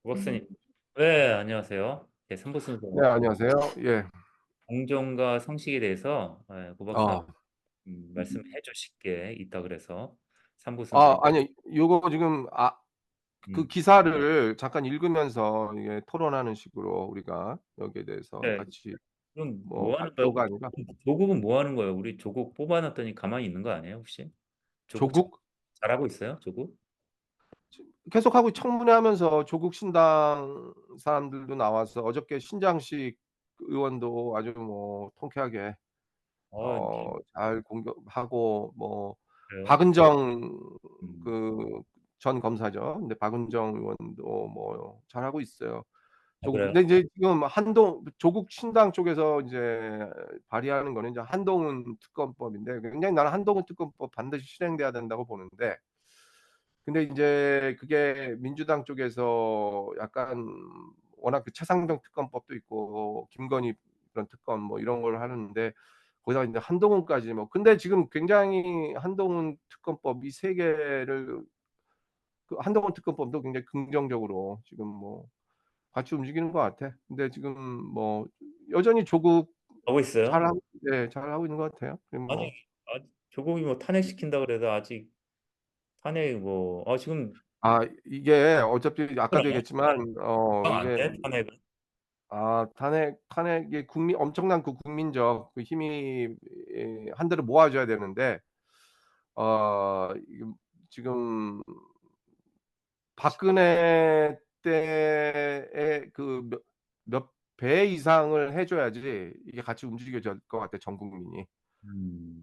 고 박사님. 네, 안녕하세요. 네, 네, 선보순서 안녕하세요. 예. 공정과 상식에 대해서 고 박사 어. 말씀해 주실 게 있다 그래서 3부 순서. 아니 요거 지금 그 음. 기사를 잠깐 읽으면서 이게 토론하는 식으로 우리가 여기에 대해서 네. 같이 그럼 뭐 뭐 하는 거예요? 발표가 아니라 조국은 뭐 하는 거예요? 우리 조국 뽑아 놨더니 가만히 있는 거 아니에요, 혹시? 조국 잘 조국 잘하고 있어요, 조국? 계속하고 청문회하면서 조국 신당 사람들도 나와서 어저께 신장식 의원도 아주 뭐 통쾌하게 아, 잘 공격하고 뭐 그래요? 박은정 음. 그 전 검사죠. 근데 박은정 의원도 뭐 잘하고 있어요. 아, 조국 그래요? 근데 이제 지금 조국 신당 쪽에서 이제 발의하는 거는 이제 한동훈 특검법인데 굉장히 나는 한동훈 특검법 반드시 실행돼야 된다고 보는데 근데 인제 그게 민주당 쪽에서 약간 워낙 그 최상병 특검법도 있고 김건희 그런 특검 뭐 이런 걸 하는데 거기다가 인제 한동훈까지 뭐 근데 지금 굉장히 한동훈 특검법 이 세 개를 그 한동훈 특검법도 굉장히 긍정적으로 지금 뭐 같이 움직이는 것 같아. 근데 지금 뭐 여전히 조국 하고 있어요? 잘하고 예 잘하고 있는 것 같아요. 그리고 아니, 뭐 조국이 뭐 탄핵시킨다 그래서 아직 탄핵 뭐 지금 이게 어차피 아까도 하나요? 얘기했지만 안 이게 돼? 탄핵은? 탄핵이 엄청난 그 국민적 그 힘이 한데를 모아 줘야 되는데 이게 지금 박근혜 때의 그 몇 배 이상을 해 줘야지 이게 같이 움직여질 것 같아 전 국민이. 음.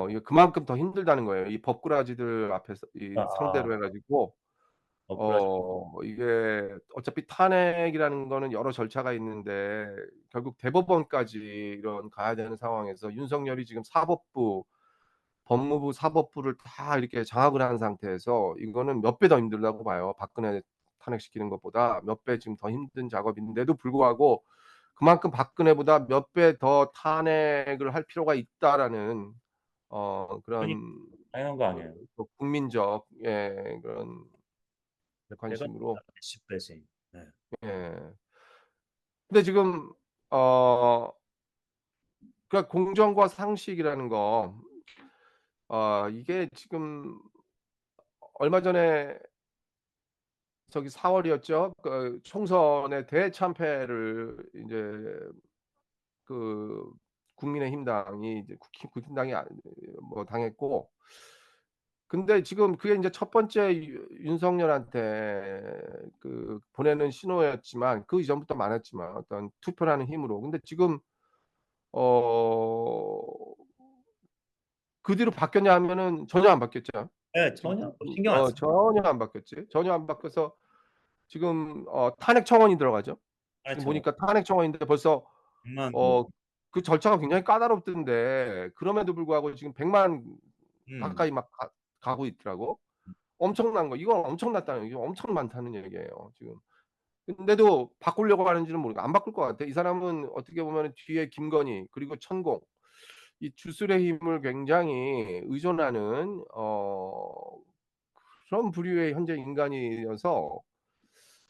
이게 그만큼 더 힘들다는 거예요. 이 법꾸라지들 앞에서 이 아, 상대로 해 가지고 억울하죠. 이게 어차피 탄핵이라는 거는 여러 절차가 있는데 결국 대법원까지 이런 가야 되는 상황에서 윤석열이 지금 사법부, 법무부, 사법부를 다 이렇게 장악을 한 상태에서 이거는 몇 배 더 힘들다고 봐요. 박근혜 탄핵시키는 것보다 몇 배 지금 더 힘든 작업인데도 불구하고 그만큼 박근혜보다 몇 배 더 탄핵을 할 필요가 있다라는 그러니까 그런 당연한 거 아니에요. 그 국민적 그런 몇 배가 관심으로 몇십 배지. 네. 예. 근데 지금 어 그러니까 공정과 상식이라는 거 이게 지금 얼마 전에 저기 4 월이었죠. 그 총선의 대참패를 인제 그 국민의힘당이 이제 국힘당이 뭐 당했고 근데 지금 그게 인제 첫 번째 윤석열한테 그 보내는 신호였지만 그 이전부터 많았지만 어떤 투표라는 힘으로. 근데 지금 어 그 뒤로 바뀌었냐 하면은 전혀 안 바뀌었죠. 네, 지금 전혀 신경 안 씁니다. 전혀 안 바뀌었지. 전혀 안 바뀌어서 지금 탄핵 청원이 들어가죠. 탄핵 지금 청원 보니까 탄핵 청원인데 벌써 100만 뭐. 어 그 절차가 굉장히 까다롭던데 그럼에도 불구하고 지금 100만 음. 가까이 막 가고 있더라고. 엄청난 거 이건 엄청났다는 이게 엄청 많다는 얘기예요 지금. 근데도 바꾸려고 하는지는 모르고 안 바꿀 것 같아. 이 사람은 어떻게 보면은 뒤에 김건희 그리고 천공 이 주술의 힘을 굉장히 의존하는 그런 부류의 현재 인간이어서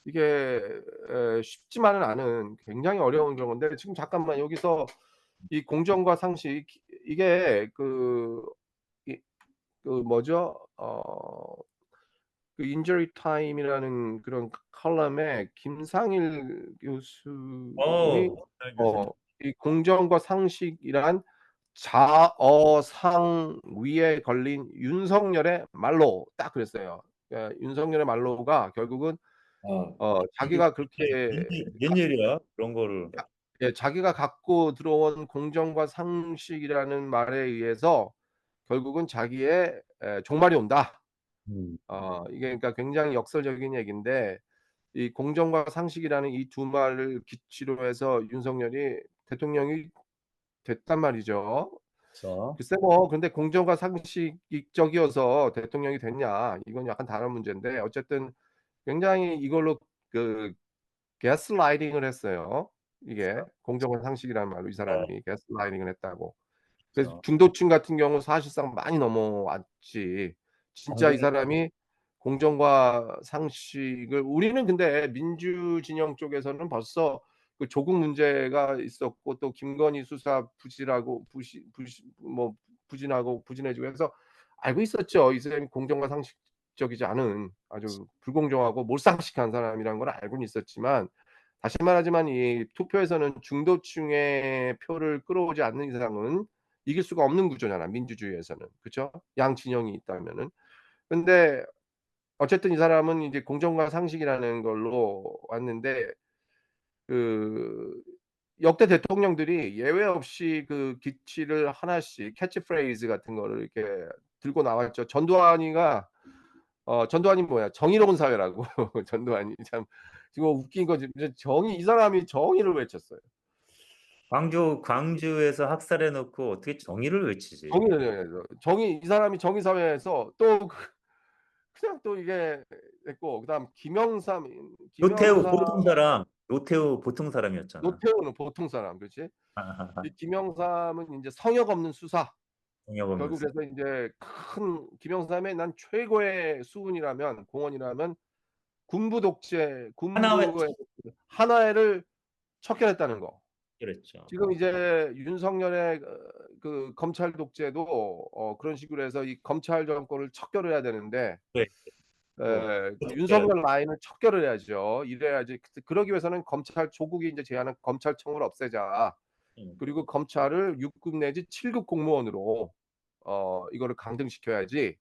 이게 쉽지만은 않은 굉장히 어려운 그런 건데 지금 잠깐만 여기서 이 공정과 상식 이게 이 뭐죠? 그 인저리 타임이라는 그런 칼럼에 김상일 교수님이 박사님 어 교수님. 이 공정과 상식이란 자어상 위에 걸린 윤석열의 말로 딱 그랬어요. 그러니까 윤석열의 말로가 결국은 이게 자기가 그렇게 웬일이야? 그런 거를. 예 자기가 갖고 들어온 공정과 상식이라는 말에 의해서 결국은 자기의 종말이 온다. 음. 이게 그러니까 굉장히 역설적인 얘기인데 이 공정과 상식이라는 이 두 말을 기치로 해서 윤석열이 대통령이 됐단 말이죠. 그래서 글쎄 뭐 근데 공정과 상식적이어서 대통령이 됐냐 이건 약간 다른 문제인데 어쨌든 굉장히 이걸로 그 가스라이팅을 했어요. 이게 공정과 상식이라는 말로 이 어 사람이 가스라이팅을 했다고. 그래서 그래서 중도층 같은 경우는 사실상 많이 넘어왔지. 진짜 이 공공 사람이 공정과 상식을 우리는 근데 민주 진영 쪽에서는 벌써 그 조국 문제가 있었고 또 김건희 수사 부실하고 뭐 부진하고 부진해지고 해서 알고 있었죠. 이 사람이 공정과 상식적이지 않은 아주 불공정하고 몰상식한 사람이라는 걸 알고는 있었지만 다시 말하지만 이 투표에서는 중도층의 표를 끌어오지 않는 이상은 이길 수가 없는 구조잖아, 민주주의에서는. 그쵸? 양 진영이 있다면은. 근데 어쨌든 이 사람은 이제 공정과 상식이라는 걸로 왔는데 그 역대 대통령들이 예외 없이 그 기치를 하나씩 캐치프레이즈 같은 거를 이렇게 들고 나왔죠. 전두환이 뭐야 정의로운 사회라고. 전두환이 참 지금 웃긴 거지. 정의 이 사람이 정의를 외쳤어요. 광주에서 학살해 놓고 어떻게 정의를 외치지? 정의 이 사람이 정의 사회에서 또 그냥 또 이게 됐고 그다음 노태우 김영삼 보통 사람, 노태우 보통 사람이었잖아. 노태우는 보통 사람 그렇지? 이 김영삼은 인제 성역 없는 수사. 정의 결국 없는 그래서 인제 큰 김영삼의 난 최고의 수훈이라면 공헌이라면 군부 독재 하나회 군부의 하나회를 척결했다는 거. 그랬죠. 지금 이제 윤석열의 그 검찰 독재도 그런 식으로 해서 이 검찰 정권을 척결을 해야 되는데 네. 뭐 그 윤석열 라인을 척결을 해야죠. 이래야지 그러기 위해서는 조국이 인제 제안한 검찰청을 없애자. 음. 그리고 검찰을 6급 내지 7급 공무원으로 이거를 강등시켜야지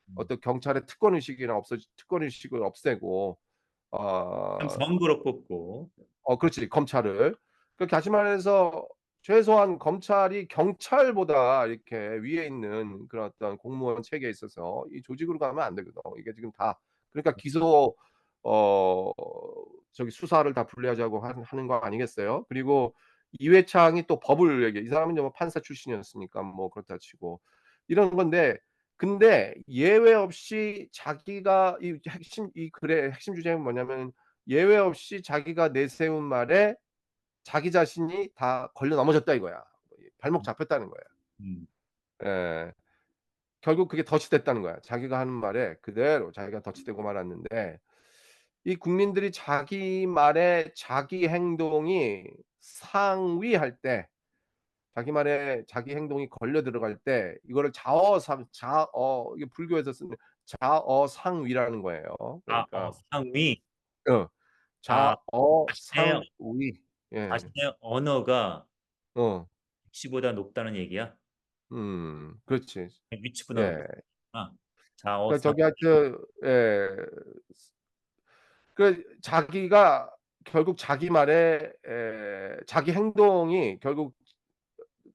음. 어떤 경찰의 특권 의식을 없애고 참 어 선구로 뽑고 그렇지. 검찰을. 그 다시 말해서 최소한 검찰이 경찰보다 이렇게 위에 있는 그런 어떤 공무원 체계에 있어서 이 조직으로 가면 안 되거든. 이게 지금 다 그러니까 어 저기 수사를 다 분리하자고 하는 거 아니겠어요? 그리고 이회창이 또 법을 이 사람은 뭐 판사 출신이었으니까 뭐 그렇다 치고 이런 건데 근데 예외 없이 자기가 이 글의 핵심 주제는 뭐냐면 예외 없이 자기가 내세운 말에 자기 자신이 다 걸려 넘어졌다 이거야. 발목 잡혔다는 거야. 음. 예. 결국 그게 덫이 됐다는 거야. 자기가 하는 말에 그대로 자기가 덫이 되고 말았는데 이 국민들이 자기 말에 자기 행동이 상위할 때 자기 말에 자기 행동이 걸려 들어갈 때 이거를 이게 불교에서 쓰는 자어상위라는 거예요. 그러니까 상위. 어 자 자신의 자어상위. 예. 자신의 언어가 어. 위치보다 높다는 얘기야? 그렇지. 위치보다 예. 높구나. 그러니까 자어상 저기 하여튼 예. 자기가 결국 자기 말에 자기 행동이 결국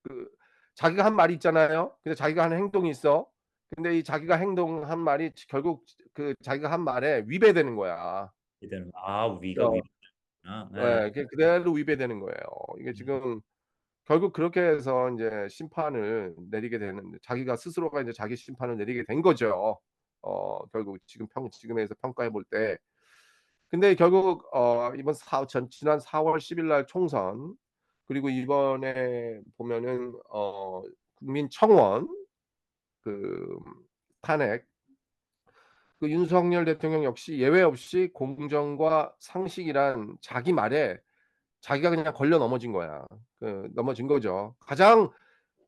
그 자기가 한 말이 있잖아요. 근데 자기가 하는 행동이 있어. 근데 이 자기가 행동한 말이 결국 그 자기가 한 말에 위배되는 거야. 되는 위가 어 위구나. 예. 예. 그게 그대로 위배되는 거예요. 이게 음. 지금 결국 그렇게 해서 인제 심판을 내리게 되는 자기가 스스로가 인제 자기 심판을 내리게 된 거죠. 결국 지금에서 평가해 볼 때. 근데 결국 이번 지난 4월 10일 날 총선 그리고 이번에 보면은 국민청원 그 탄핵 윤석열 대통령 역시 예외 없이 공정과 상식이란 자기 말에 자기가 그냥 걸려 넘어진 거야. 넘어진 거죠. 가장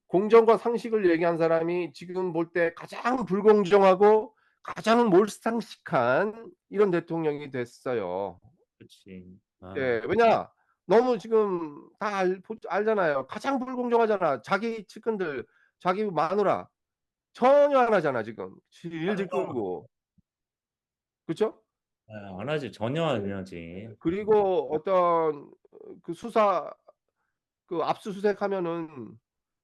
공정과 상식을 얘기한 사람이 지금 볼 때 가장 불공정하고 가장 몰상식한 이런 대통령이 됐어요. 그치. 예. 왜냐? 너무 지금 다 알잖아요. 가장 불공정하잖아. 자기 측근들, 자기 마누라 전혀 안 하잖아 지금. 질질 전혀 끌고. 그쵸? 안 하지. 전혀 안 하지. 그리고 어떤 그 수사 압수수색하면은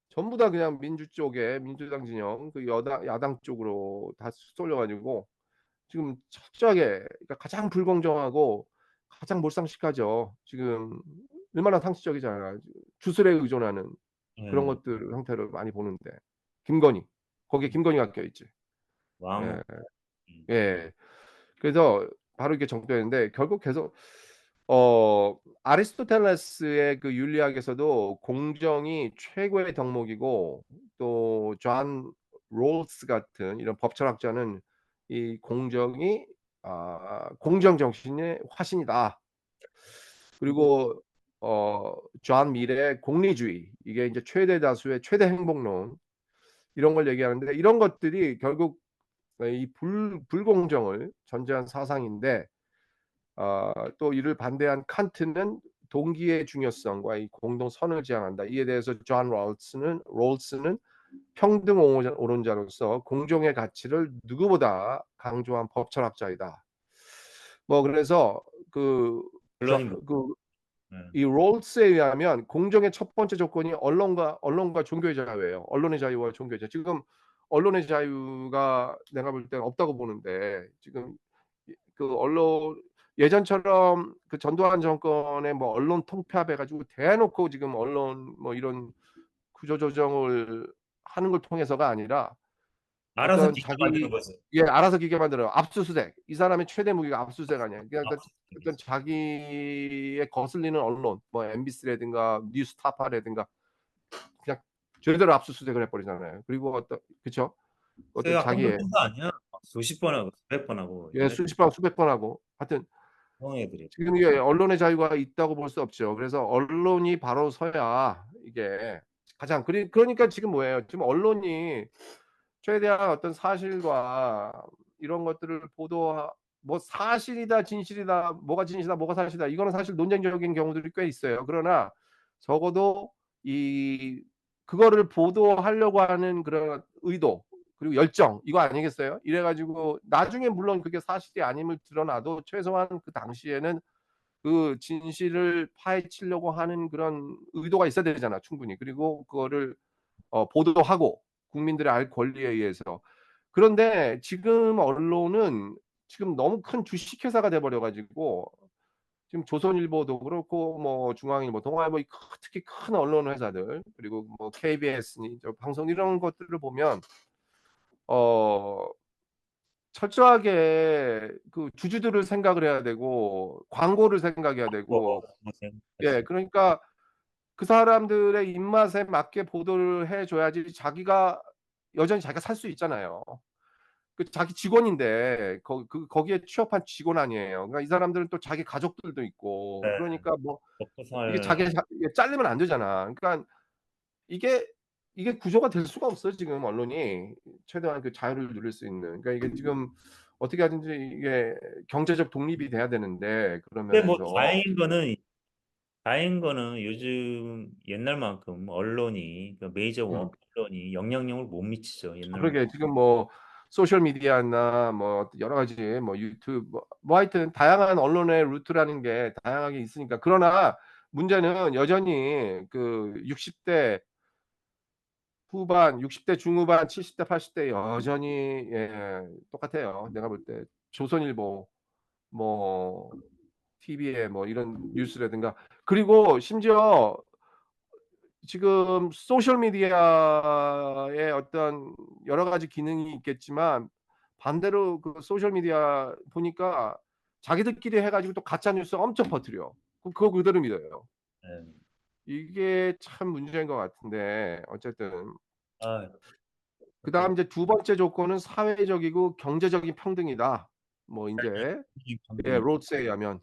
전부 다 그냥 민주당 진영 야당 쪽으로 다 쏠려 가지고 지금 철저하게 그러니까 가장 불공정하고 가장 몰상식하죠. 지금 얼마나 상식적이잖아요. 주술에 의존하는 그런 예. 것들 형태를 많이 보는데. 김건희. 거기에 김건희가 껴있지. 예. 왕 음. 예. 그래서 바로 이게 정되는데 결국 계속 아리스토텔레스의 그 윤리학에서도 공정이 최고의 덕목이고 또 존 롤스 같은 이런 법철학자는 이 공정이 공정 정신의 화신이다. 그리고 존 밀의 공리주의, 이게 인제 최대 다수의 최대 행복론, 이런 걸 얘기하는데, 이런 것들이 결국 이 불공정을 전제한 사상인데, 또 이를 반대한 칸트는 동기의 중요성과 이 공동선을 지향한다. 이에 대해서 존 롤스는 평등 오론자로서 공정의 가치를 누구보다 강조한 법철학자이다. 뭐 그래서 그 언론이 뭐 그 예. 이 롤스에 의하면 공정의 첫 번째 조건이 언론과 종교의 자유예요. 언론의 자유와 종교의 자유. 지금 언론의 자유가 내가 볼 때는 없다고 보는데, 지금 언론, 예전처럼 그 전두환 정권의 뭐 언론 통폐합해 가지고 대놓고 지금 언론 뭐 이런 구조조정을 하는 걸 통해서가 아니라, 알아서 어떤 기사 만드는 자기, 거지. 예, 알아서 기계 만들어요. 압수수색. 이 사람의 최대 무기가 압수수색 아니에요. 그러니까 어떤 압수수색이지. 자기에 거슬리는 언론, 뭐 MBC라든가 뉴스타파라든가 그냥 제대로 압수수색을 해 버리잖아요. 그리고 그쵸? 어떤 그게 한두 자기의, 번도 아니야. 막 수십 번 하고 수백 번 하고 예, 수십 번 수백 번 하고 하여튼, 이런 애들이. 지금 이게 언론의 자유가 있다고 볼 수 없죠. 그래서 언론이 바로 서야 이게 가장, 그러니까 지금 뭐예요? 지금 언론이 최대한 어떤 사실과 이런 것들을 뭐 사실이다 진실이다, 뭐가 진실이다 뭐가 사실이다, 이거는 사실 논쟁적인 경우들이 꽤 있어요. 그러나 적어도 이 그거를 보도하려고 하는 그런 의도, 그리고 열정, 이거 아니겠어요? 이래 가지고 나중에 물론 그게 사실이 아님을 드러나도 최소한 그 당시에는 그 진실을 파헤치려고 하는 그런 의도가 있어야 되잖아, 충분히. 그리고 그거를 보도하고 국민들의 알 권리에 의해서. 그런데 지금 언론은 지금 너무 큰 주식회사가 돼 버려 가지고, 지금 조선일보도 그렇고 뭐 중앙일보, 동아일보, 이 특히 큰 언론 회사들, 그리고 뭐 KBS니 저 방송, 이런 것들을 보면 어 철저하게 그 주주들을 생각을 해야 되고 광고를 생각해야 뭐 되고, 예, 생각하지. 그러니까 그 사람들의 입맛에 맞게 보도를 해 줘야지 자기가 여전히 자기가 살 수 있잖아요. 그 자기 직원인데 거기에 취업한 직원 아니에요. 그러니까 이 사람들은 또 자기 가족들도 있고, 네. 그러니까 뭐 먹고 이게 살 자기 이게 잘리면 안 되잖아. 그러니까 이게 구조가 될 수가 없어요, 지금 언론이. 최대한 그 자유를 누릴 수 있는. 그러니까 이게 지금 어떻게 하든지 이게 경제적 독립이 돼야 되는데, 그런 근데 뭐 면에서. 다행인 거는 요즘 옛날만큼 언론이 그 메이저 음. 언론이 영향력을 못 미치죠. 옛날만. 그러게 지금 뭐 소셜 미디어나 뭐 여러 가지 뭐 유튜브 뭐 하여튼 다양한 언론의 루트라는 게 다양하게 있으니까. 그러나 문제는 여전히 그 60대 후반, 60대 중후반, 70대 80대 여전히, 예, 똑같아요. 내가 볼 때 조선일보, 뭐 TV에 뭐 이런 뉴스라든가, 그리고 심지어 지금 소셜 미디어의 어떤 여러 가지 기능이 있겠지만, 반대로 그 소셜 미디어 보니까 자기들끼리 해 가지고 또 가짜 뉴스 엄청 퍼뜨려. 그거 그대로 믿어요. 예. 이게 참 문제인 것 같은데, 어쨌든 아 어떻게 그다음 이제 두 번째 조건은 사회적이고 경제적인 평등이다. 뭐 인제, 이 예, 방송이 롤스에 의하면.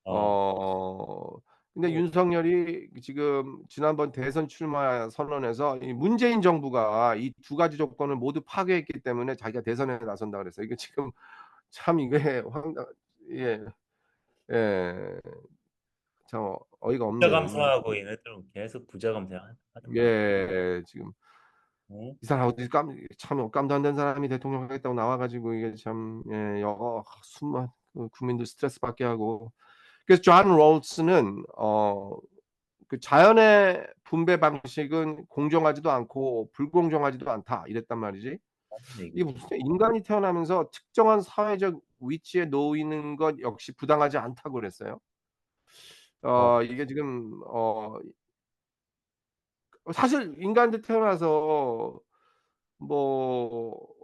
어 어 근데 또 윤석열이 지금 지난번 대선 출마 선언에서 이 문재인 정부가 이 두 가지 조건을 모두 파괴했기 때문에 자기가 대선에 나선다 그랬어요. 이게 지금 참 이게 황당, 예. 예. 참 어이가 부자 없는. 감사하고 얘네들은 계속 부자 감사 하더만. 예. 지금 어? 이 사람 어디 참 깜도 안 되는 사람이 대통령 하겠다고 나와 가지고 이게 참, 예, 숨만 그 국민들 스트레스 받게 하고. 그래서 존 롤스는 자연의 분배 방식은 공정하지도 않고 불공정하지도 않다, 이랬단 말이지. 맞는 이게 얘기지. 무슨, 인간이 태어나면서 특정한 사회적 위치에 놓이는 것 역시 부당하지 않다고 그랬어요. 어 이게 지금 사실 인간들 태어나서 뭐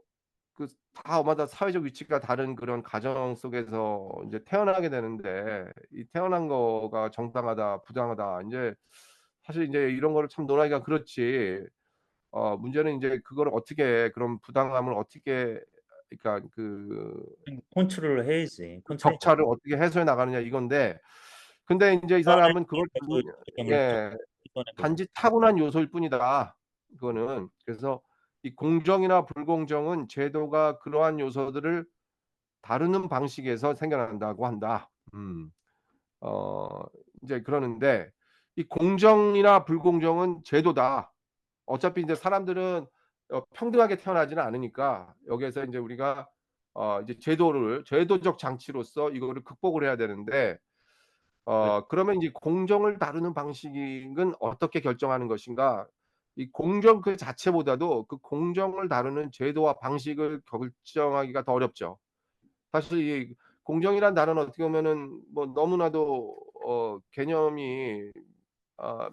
그 다마다 사회적 위치가 다른 그런 가정 속에서 인제 태어나게 되는데, 이 태어난 거가 정당하다 부당하다 인제 사실 인제 이런 거를 참 논하기가 그렇지. 문제는 인제 그거를 어떻게, 그런 부당함을 어떻게 그러니까 그 컨트롤을 해야지. 컨트롤 못 격차를 어떻게 해소해 나가느냐 이건데, 근데 인제 이 이번에 사람은 그걸 저도 점을 좀 예. 이번에 보고 단지 타고난 요소일 뿐이다. 그거는. 그래서 이 공정이나 불공정은 제도가 그러한 요소들을 다루는 방식에서 생겨난다고 한다. 어 인제 그러는데, 이 공정이나 불공정은 제도다. 어차피 인제 사람들은 평등하게 태어나지는 않으니까 여기에서 인제 우리가 이제 제도적 장치로서 이거를 극복을 해야 되는데, 그 그러면 이제 공정을 다루는 방식은 어떻게 결정하는 것인가? 이 공정 그 자체보다도 그 공정을 다루는 제도와 방식을 결정하기가 더 어렵죠. 사실 이 공정이란 단어는 어떻게 보면은 뭐 너무나도 개념이 아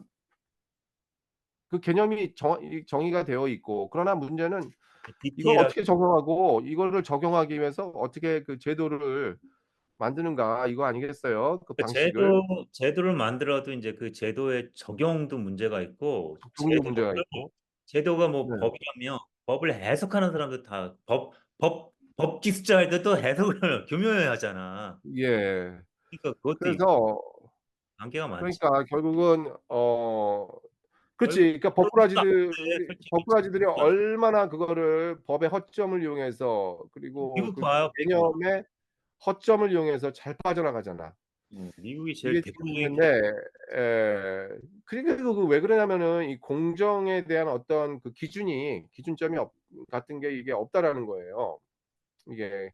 그 개념이 정의가 되어 있고, 그러나 문제는 이걸 디테일하게 어떻게 적용하고 이거를 적용하기 위해서 어떻게 그 제도를 만드는가 이거 아니겠어요? 그 그 방식을. 제도를 만들어도 인제 그 제도의 적용도 문제가 있고 적용도 문제가 있고. 제도가 네. 뭐 법이라면 법을 해석하는 사람도 다 법 기술자들도 해석을 교묘해 하잖아. 예. 그러니까 그것도 있고 그래서 한계가 많지. 그러니까 결국은 그렇지. 결국 그러니까 그러지도 않는데 솔직히 법꾸라지들이 진짜 얼마나 그거를 법의 허점을 이용해서, 그리고 미국 그 봐요, 미국. 개념의 허점을 이용해서 잘 빠져나가잖아. 미국이 제일 이게 지금 대표적인 케이스. 문제인데, 예. 그러니까 그 왜 그러냐면은 이 공정에 대한 어떤 그 기준점이 같은 게 이게 없다라는 거예요. 이게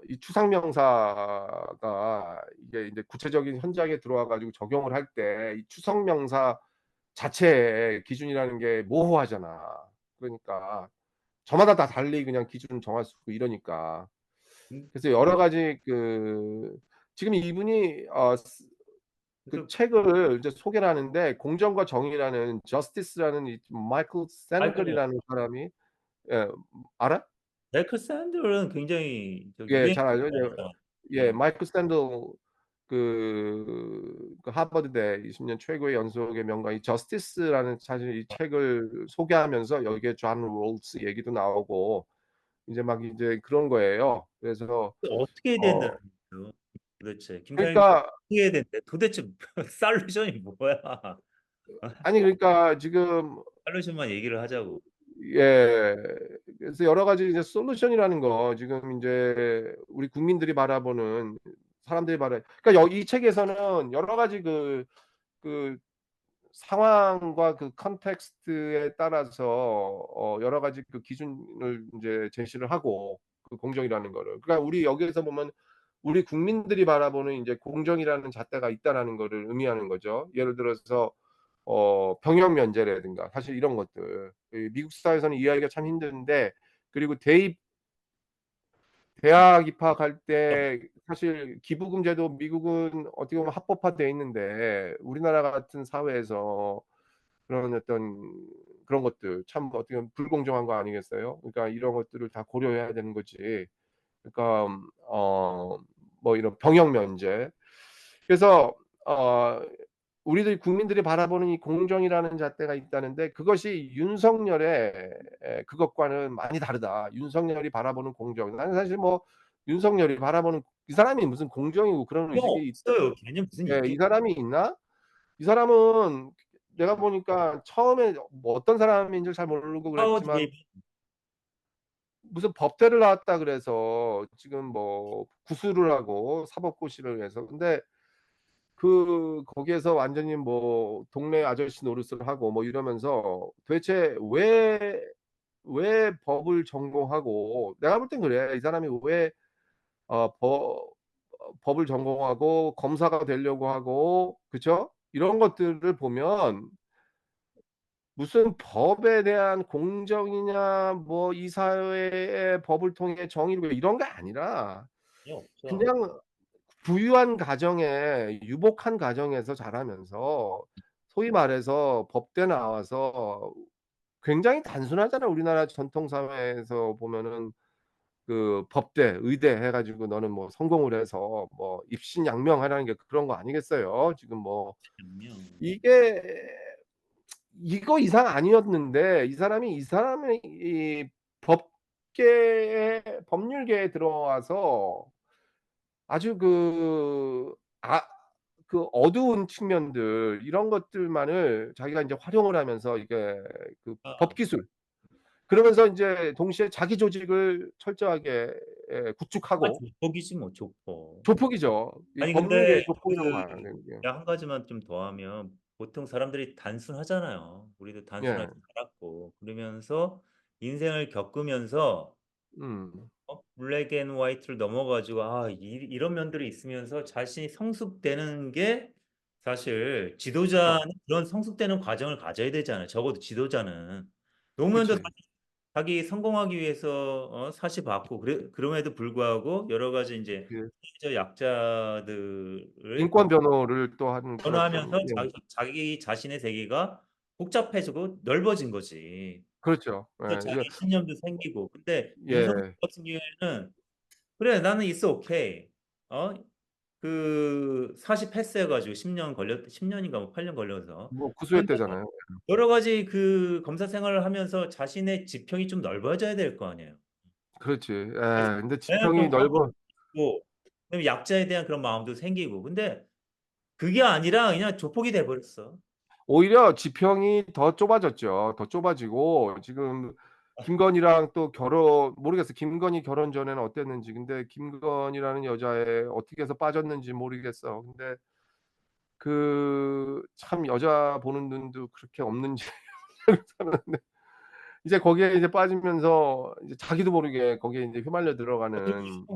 이 추상명사가 이게 인제 구체적인 현장에 들어와 가지고 적용을 할 때 이 추상명사 자체의 기준이라는 게 모호하잖아. 그러니까 저마다 다 달리 그냥 기준을 정할 수 있고 이러니까. 그래서 여러 그거 가지 지금 이분이 그 그래서 책을 이제 소개를 하는데, 공정과 정의라는 저스티스라는 이 마이클 아이고 샌들이라는 사람이, 예, 알아? 마이클 샌들은 굉장히 예, 유행 잘 알죠. 예, 예. 마이클 샌들 그 하버드대 20년 최고의 연속의 명가 이 저스티스라는 사실 이 책을 소개하면서 여기에 존 롤스 얘기도 나오고 인제 막 인제 그런 거예요. 그래서 어떻게 해야 어 된다는 거예요? 도대체 김 사장님 그러니까 어떻게 해야 되는데 도대체 솔루션이 뭐야? 아니 그러니까 지금 솔루션만 얘기를 하자고. 예. 그래서 여러 가지 이제 솔루션이라는 거 지금 인제 우리 국민들이 바라보는, 사람들이 그러니까 이 책에서는 여러 가지 그 상황과 그 컨텍스트에 따라서 여러 가지 그 기준을 인제 제시를 하고, 그 공정이라는 거를. 그러니까 우리 여기에서 보면 우리 국민들이 바라보는 인제 공정이라는 잣대가 있다라는 거를 의미하는 거죠. 예를 들어서 병역 면제라든가 사실 이런 것들. 이 미국 사회에서는 이해하기가 참 힘든데, 그리고 대학 입학할 때 사실 기부금 제도 미국은 어떻게 보면 합법화돼 있는데, 우리나라 같은 사회에서 그런 어떤 그런 것들 참 어떻게 보면 불공정한 거 아니겠어요? 그러니까 이런 것들을 다 고려해야 되는 거지. 그러니까 뭐 이런 병역 면제. 그래서 어 우리들 국민들이 바라보는 이 공정이라는 잣대가 있다는데, 그것이 윤석열의 그것과는 많이 다르다. 윤석열이 바라보는 공정. 나는 사실 뭐 윤석열이 바라보는 이 사람이 무슨 공정이고 그런 그거 의식이 없어요. 개념 무슨 이 있겠 사람이 있나? 이 사람은 내가 보니까 처음에 뭐 어떤 사람인지를 잘 모르고 파워 그랬지만 드리븐 무슨 법대를 나왔다 그래서 지금 뭐 구술을 하고 사법고시를 해서, 근데 거기에서 완전히 뭐 동네 아저씨 노릇을 하고 뭐 이러면서 도대체 왜 법을 전공하고, 내가 볼 땐 그래. 이 사람이 왜 어 법 법을 전공하고 검사가 되려고 하고, 그쵸? 이런 것들을 보면 무슨 법에 대한 공정이냐 뭐 이 사회의 법을 통해 정의를 이런 게 아니라 없어. 그냥 부유한 가정에 유복한 가정에서 자라면서 소위 말해서 법대 나와서 굉장히 단순하잖아. 우리나라 전통 사회에서 보면은 그 법대, 의대 해 가지고 너는 뭐 성공을 해서 뭐 입신양명하라는 게 그런 거 아니겠어요. 지금 뭐 그럼요. 이게 이거 이상 아니었는데 이 사람이 법 법률계에 들어와서 아주 그 어두운 측면들 이런 것들만을 자기가 인제 활용을 하면서 이게 그 아, 법기술 그러면서 인제 동시에 자기 조직을 철저하게 정말 구축하고 조폭이지 뭐 조폭. 조폭이죠. 이 아니 근데 법률계의 조폭이라고 그 봐요 이게. 내가 한 가지만 좀 더하면 보통 사람들이 단순하잖아요. 우리도 단순하게 예. 살았고 그러면서 인생을 겪으면서 음. 블랙 앤 화이트를 넘어 가지고 이런 면들이 있으면서 자신이 성숙되는 게 사실 지도자는 그쵸. 그런 성숙되는 과정을 가져야 되잖아요. 적어도 지도자는. 노무현도 그치. 사실 자기 성공하기 위해서 사시받고 그럼에도 불구하고 여러 가지 인제 그 사회적 약자들의 인권 변호를 또 하는 그랬던 변화하면서 예. 자기 자신의 세계가 복잡해지고 넓어진 거지. 그렇죠. 그래서 예. 이게 자기 신념도 생기고. 근데 윤석열 예. 같은 경우에는 '그래 나는 it's okay.' 어 그 사시 패스해 가지고 10 년인가 뭐 8년 걸려서. 뭐 그런데 구수했대잖아요. 여러 가지 그 검사 생활을 하면서 자신의 지평이 좀 넓어져야 될 거 아니에요. 그렇지. 그래서 예. 근데 그런 지평이 마음도 넓어 있고 그다음에 약자에 대한 그런 마음도 생기고. 근데 그게 아니라 그냥 조폭이 돼 버렸어. 오히려 지평이 더 좁아졌죠. 더 좁아지고 지금 김건희랑 또 모르겠어요. 김건희 결혼 전에는 어땠는지. 근데 김건희라는 여자애 어떻게 해서 빠졌는지 모르겠어. 근데 참 여자 보는 눈도 그렇게 없는지 모르겠었는데 이제 거기에 이제 빠지면서 이제 자기도 모르게 거기에 인제 휘말려 들어가는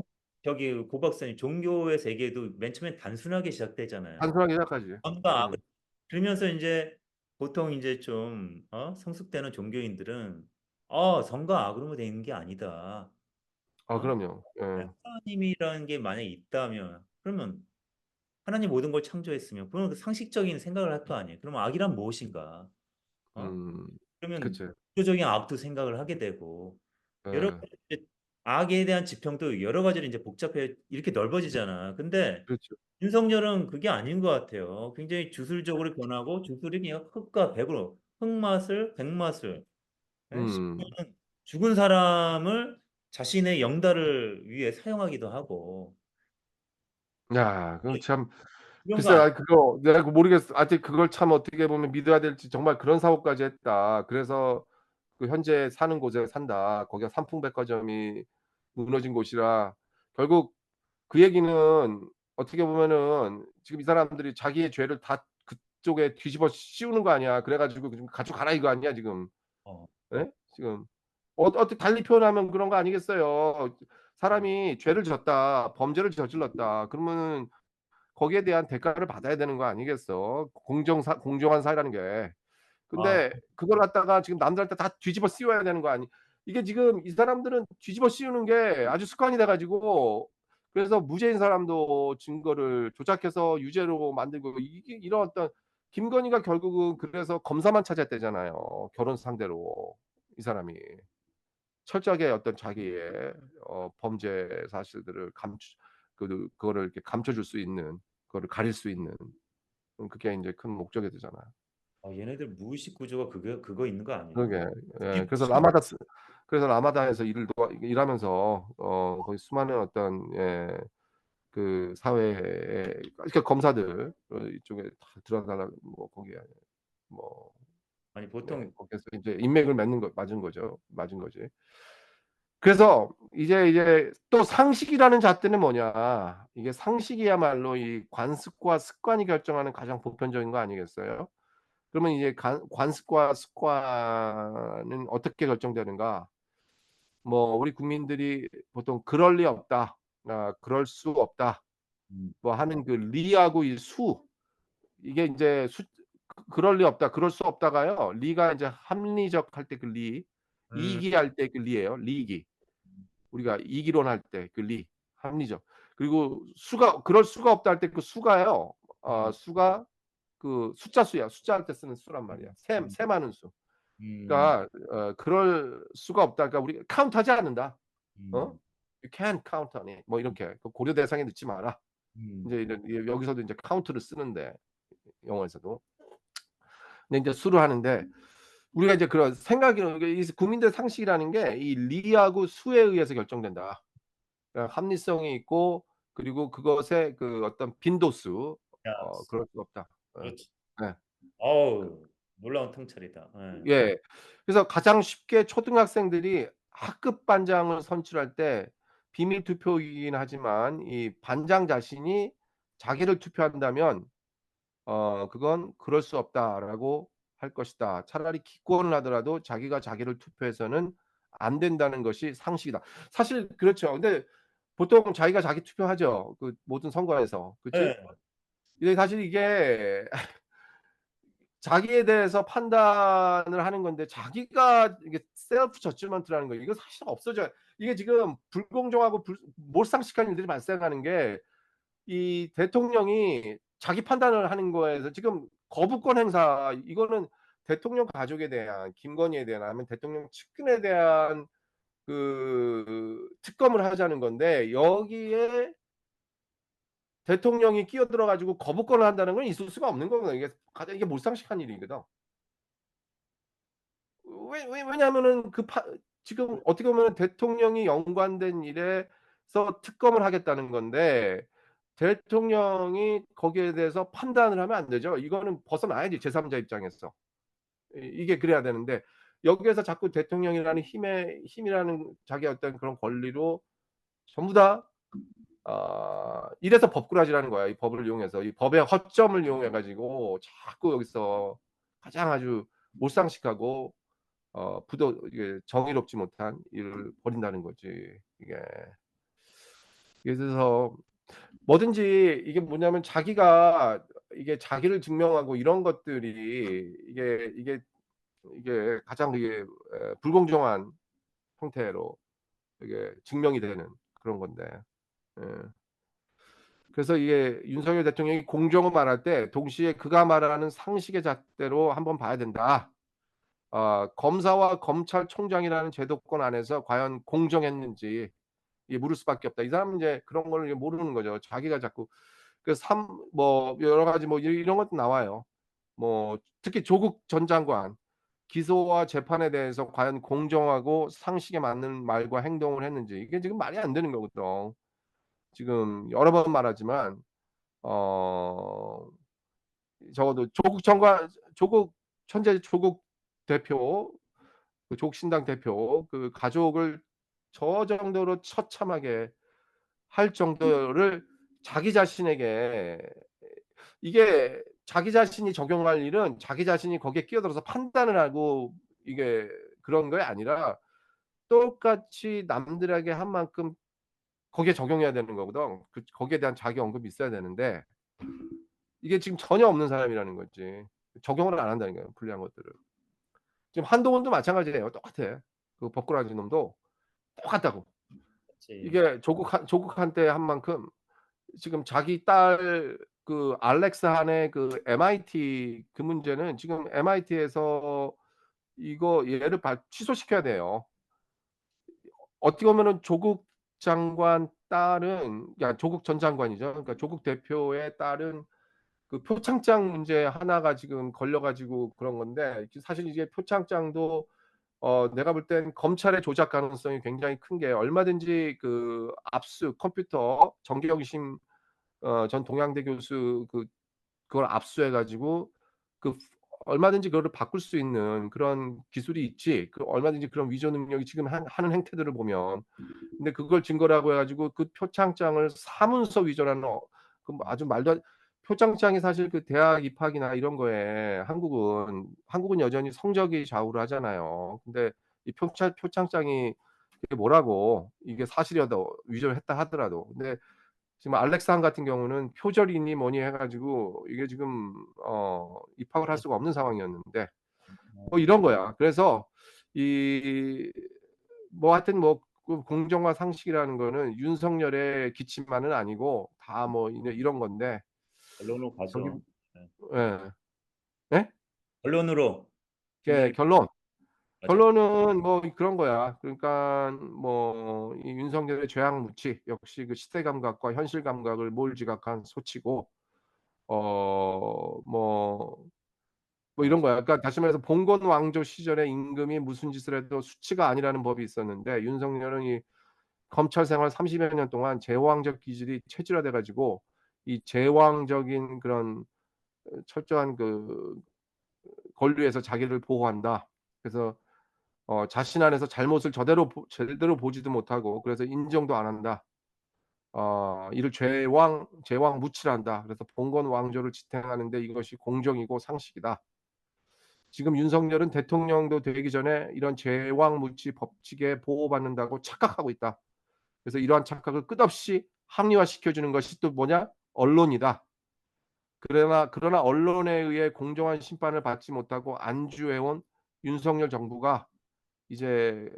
저기 고 박사님 종교의 세계도 맨 처음엔 단순하게 시작되잖아요. 단순하게 시작하지. 선과 악을 음. 그러면서 인제 보통 인제 좀 성숙되는 종교인들은 선과 악으로만 되는 게 아니다. 아 어? 그럼요. 예. 하나님이라는 게 만약에 있다면 그러면 하나님 모든 걸 창조했으면 그러면 그 상식적인 생각을 할 거 아니에요. 그러면 악이란 무엇인가? 어? 음. 그러면 그치. 구조적인 악도 생각을 하게 되고 여러 예. 가지 이제 악에 대한 지평도 여러 가지로 인제 복잡해 이렇게 넓어지잖아. 근데 그렇죠. 윤석열은 그게 아닌 것 같아요. 굉장히 주술적으로 변하고 주술이 그냥 흙과 백으로 흙맛을 백맛을 음. 심지어는 죽은 사람을 자신의 영달을 위해 사용하기도 하고 야 그거 참 이런 거 글쎄 아니 그거 내가 모르겠어. 아직 그걸 참 어떻게 보면 믿어야 될지 정말 그런 사고까지 했다. 그래서 현재 사는 곳에 산다. 거기가 삼풍백화점이 무너진 곳이라 결국 그 얘기는 어떻게 보면은 지금 이 사람들이 자기의 죄를 다 그쪽에 뒤집어 씌우는 거 아니야. 그래 가지고 지금 가져가라 이거 아니야 지금. 어. 예? 지금 어떻게 달리 표현하면 그런 거 아니겠어요. 사람이 죄를 졌다. 범죄를 저질렀다. 그러면은 거기에 대한 대가를 받아야 되는 거 아니겠어. 공정한 사회라는 게. 아 근데 그걸 갖다가 지금 남들한테 다 뒤집어 씌워야 되는 거 이게 지금 이 사람들은 뒤집어 씌우는 게 아주 습관이 돼 가지고 그래서 무죄인 사람도 증거를 조작해서 유죄로 만들고 이게 이런 어떤 김건희가 결국은 그래서 검사만 찾았대잖아요, 결혼 상대로 이 사람이. 철저하게 어떤 자기의 범죄 사실들을 그거를 이렇게 감춰 줄 수 있는 그거를 가릴 수 있는 그게 인제 큰 목적이 되잖아요. 얘네들 무의식 구조가 그거 있는 거 아니에요? 그러게. 예. 이게 무슨 그래서 라마다에서 일하면서 거기 수많은 어떤 사회에 그러니까 검사들 이쪽에 다 들어가라 뭐 거기에 뭐 아니 네 보통 거기에서 인제 인맥을 맞은 거죠. 맞은 거지. 그래서 이제 또 상식이라는 잣대는 뭐냐. 이게 상식이야말로 이 관습과 습관이 결정하는 가장 보편적인 거 아니겠어요? 그러면 이제 관습과 습관은 어떻게 결정되는가? 뭐 우리 국민들이 보통 "그럴 리 없다. 그럴 수 없다." 음. 뭐 하는 리하고 이 수 이게 인제 그럴 리 없다. 그럴 수 없다가요. 리가 인제 합리적 할 때 리, 음. 이기할 때 리예요. 리기. 우리가 이기론 할 때 합리적. 그리고 그럴 수가 없다 할 때 수가요. 음. 수가 숫자 수야. 숫자 할 때 쓰는 수란 말이야. 음. 세 많은 수. 음. 그러니까 그럴 수가 없다. 그러니까 우리가 카운트하지 않는다. 어? 음. You can't count on it. 뭐 이렇게. 고려 대상에 넣지 마라. 음. 인제 여기서도 인제 카운트를 쓰는데 영어에서도. 근데 인제 수를 하는데 우리가 이제 그런 생각이 이 국민들의 상식이라는 게 이 리하고 수에 의해서 결정된다. 그러니까 합리성이 있고 그리고 그것의 그 어떤 빈도수 야, 그럴 수가 없다. 그렇지. 네. 어우, 놀라운 통찰이다. 예. 예. 그래서 가장 쉽게 초등학생들이 학급 반장을 선출할 때 비밀 투표이긴 하지만 이 반장 자신이 자기를 투표한다면 그건 '그럴 수 없다.'라고 할 것이다. 차라리 기권을 하더라도 자기가 자기를 투표해서는 안 된다는 것이 상식이다. 사실 그렇죠. 근데 보통 자기가 자기 투표하죠. 그 모든 선거에서. 그치? 예. 근데 사실 이게 자기에 대해서 판단을 하는 건데 자기가 이게 셀프 저지먼트라는 거 이거 사실 없어져요. 이게 지금 불공정하고 몰상식한 일들이 발생하는 게 이 대통령이 자기 판단을 하는 거에서 지금 거부권 행사 이거는 대통령 가족에 대한 김건희에 대한 아니면 대통령 측근에 대한 그 특검을 하자는 건데 여기에 대통령이 끼어들어 가지고 거부권을 한다는 건 있을 수가 없는 거거든요. 이게 가장 이게 몰상식한 일이거든. 왜냐하면은 지금 어떻게 보면은 대통령이 연관된 일에서 특검을 하겠다는 건데 대통령이 거기에 대해서 판단을 하면 안 되죠. 이거는 벗어나야지 제3자 입장에서. 이게 그래야 되는데 여기에서 자꾸 대통령이라는 힘이라는 자기의 어떤 그런 권리로 전부 다 이래서 법꾸라지라는 거야. 이 법을 이용해서. 이 법의 허점을 이용해 가지고 자꾸 여기서 가장 아주 몰상식하고 이게 정의롭지 못한 일을 벌인다는 거지. 이게. 그래서 뭐든지 이게 뭐냐면 자기가 이게 자기를 증명하고 이런 것들이 이게 가장 이게 불공정한 형태로 이게 증명이 되는 그런 건데. 예. 그래서 이게 윤석열 대통령이 공정을 말할 때 동시에 그가 말하는 상식의 잣대로 한번 봐야 된다. 검사와 검찰총장이라는 제도권 안에서 과연 공정했는지 이게 물을 수밖에 없다. 이 사람은 인제 그런 거를 모르는 거죠. 자기가 자꾸 그 여러 가지 뭐 이런 것도 나와요. 뭐 특히 조국 전 장관 기소와 재판에 대해서 과연 공정하고 상식에 맞는 말과 행동을 했는지 이게 지금 말이 안 되는 거거든. 지금 여러 번 말하지만 어 적어도 조국 천재 조국 대표 그 조국신당 대표 그 가족을 저 정도로 처참하게 할 정도를 자기 자신에게 이게 자기 자신이 적용할 일은 자기 자신이 거기에 끼어들어서 판단을 하고 이게 그런 게 아니라 똑같이 남들에게 한 만큼 거기에 적용해야 되는 거거든. 거기에 대한 자기 언급이 있어야 되는데 이게 지금 전혀 없는 사람이라는 거지. 적용을 안 한다는 거예요, 불리한 것들을. 지금 한동훈도 마찬가지예요. 똑같아. 그 법꾸라지 놈도 똑같다고. 그렇지. 이게 조국한테 한 만큼 지금 자기 딸 그 알렉사 한의 그 MIT 그 문제는 지금 MIT에서 이거 얘를 취소시켜야 돼요. 어떻게 보면은 조국 장관 딸은 조국 전 장관이죠. 그러니까 조국 대표의 딸은 그 표창장 문제 하나가 지금 걸려 가지고 그런 건데 사실 이게 표창장도 내가 볼 땐 검찰의 조작 가능성이 굉장히 큰 게 얼마든지 그 컴퓨터 정경심 전 동양대 교수 그걸 압수해 가지고 그 얼마든지 그거를 바꿀 수 있는 그런 기술이 있지. 얼마든지 그런 위조 능력이 지금 하는 행태들을 보면. 근데 그걸 증거라고 해 가지고 그 표창장을 사문서 위조라는 아주 말도 안 표창장이 사실 그 대학 입학이나 이런 거에 한국은 여전히 성적이 좌우를 하잖아요. 근데 이 표창장이 그게 뭐라고 이게 사실이라도 위조를 했다 하더라도. 근데 지금 알렉산 같은 경우는 표절이니 뭐니 해 가지고 이게 지금 입학을 할 수가 없는 상황이었는데 뭐 이런 거야. 그래서 이 뭐 하여튼 뭐 그 공정과 상식이라는 거는 윤석열의 기치만은 아니고 다 뭐 이런 건데 언론으로 저기 가죠. 예. 예. 예? 언론으로 예 진행이 맞아. 결론은 뭐 그런 거야. 그러니까 뭐 이 윤석열의 죄악무치 역시 그 시대 감각과 현실 감각을 몰지각한 소치고 뭐 뭐 이런 거야. 그러니까 다시 말해서 봉건 왕조 시절에 임금이 무슨 짓을 해도 수치가 아니라는 법이 있었는데 윤석열은 이 검찰 생활 30여 년 동안 제왕적 기질이 체질화돼 가지고 이 제왕적인 그런 철저한 그 권리에서 자기를 보호한다. 그래서 자신 안에서 잘못을 제대로 보지도 못하고 그래서 인정도 안 한다. 이를 제왕무치한다. 그래서 봉건 왕조를 지탱하는 데 이것이 공정이고 상식이다. 지금 윤석열은 대통령도 되기 전에 이런 제왕무치 법칙에 보호받는다고 착각하고 있다. 그래서 이러한 착각을 끝없이 합리화시켜 주는 것이 또 뭐냐? 언론이다. 그러나 언론에 의해 공정한 심판을 받지 못하고 안주해 온 윤석열 정부가 이제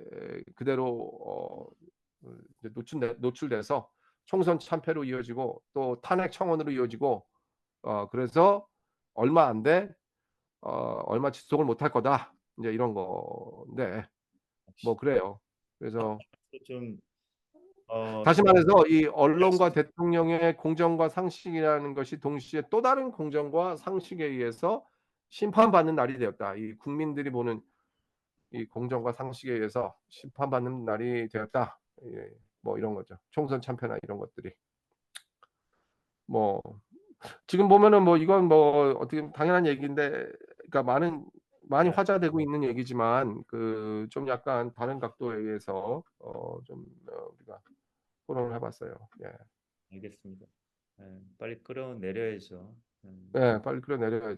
그대로 이제 노출돼서 총선 참패로 이어지고 또 탄핵 청원으로 이어지고 그래서 얼마 안 돼 얼마 지속을 못할 거다. 인제 이런 건데 뭐 그래요. 그래서 좀 다시 좀 말해서 이 언론과 대통령의 공정과 상식이라는 것이 동시에 또 다른 공정과 상식에 의해서 심판받는 날이 되었다. 이 국민들이 보는 이 공정과 상식에 의해서 심판받는 날이 되었다. 예. 뭐 이런 거죠. 총선 참패나 이런 것들이. 뭐 지금 보면은 뭐 이건 뭐 어떻게 보면 당연한 얘기인데 그러니까 많이 네, 화제되고 있는 얘기지만 그 좀 약간 다른 각도에 의해서 좀 우리가 토론을 해 봤어요. 예. 알겠습니다. 예, 빨리 끌어내려야죠. 예. 빨리 끌어내려야죠.